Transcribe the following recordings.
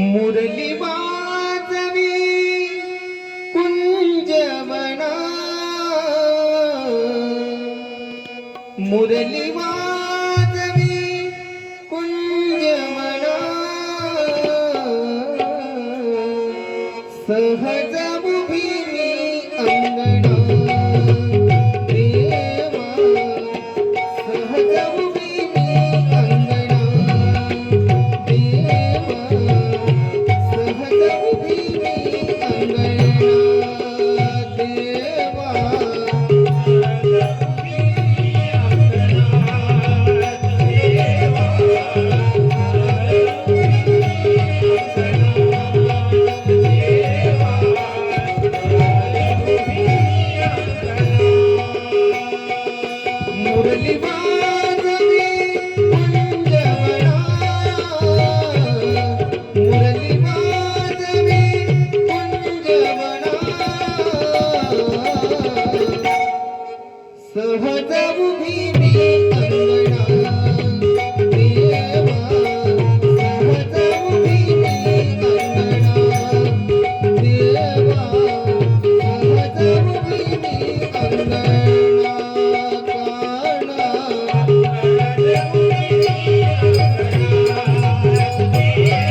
मुरली वाजवी कुंजवना, मुरली वाजवी कुंजवना, सहज उभी मी अंगणा देवा, सहज उभी मी अंगणा देवा, सहज उभी मी अंगणा देवा, मुरली वाजवी कुंजवना, मुरली वाजवी कुंजवना, सहज उभी मी अंगणा देवा, सहज उभी मी अंगणा देवा, सहज उभी मी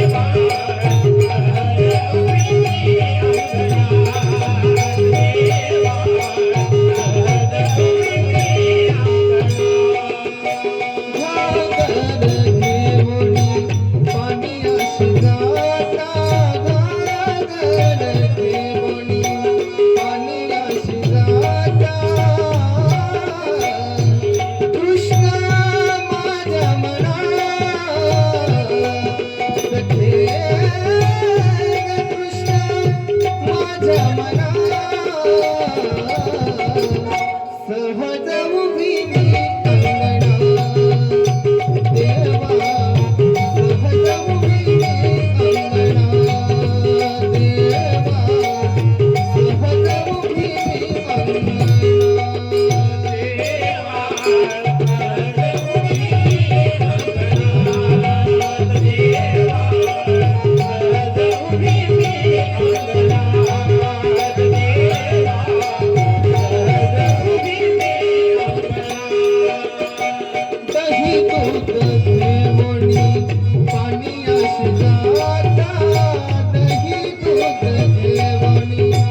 अंगणा सहज उभी मी अंगणा देवा, सहज उभी मी अंगणा देवा, सहज उभी मी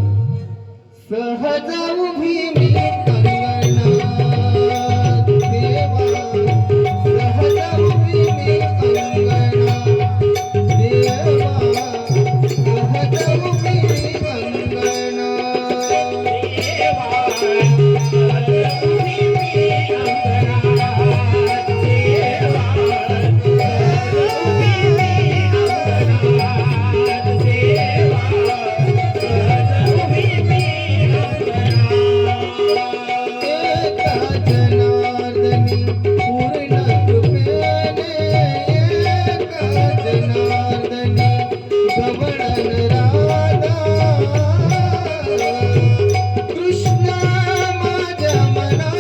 अंगणा सहज उभी मी अंगणा देवा, सहज उभी मी अंगणा देवा, सहज उभी मी अंगणा देवा, सहज उभी मी अंगणा देवा, सहज उभी मी अंगणा देवा, सहज उभी मी जनार्दनी पूर्ण कृपेने, एका जनार्दनी गवळण राधा, कृष्ण माझ्या मना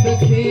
सखे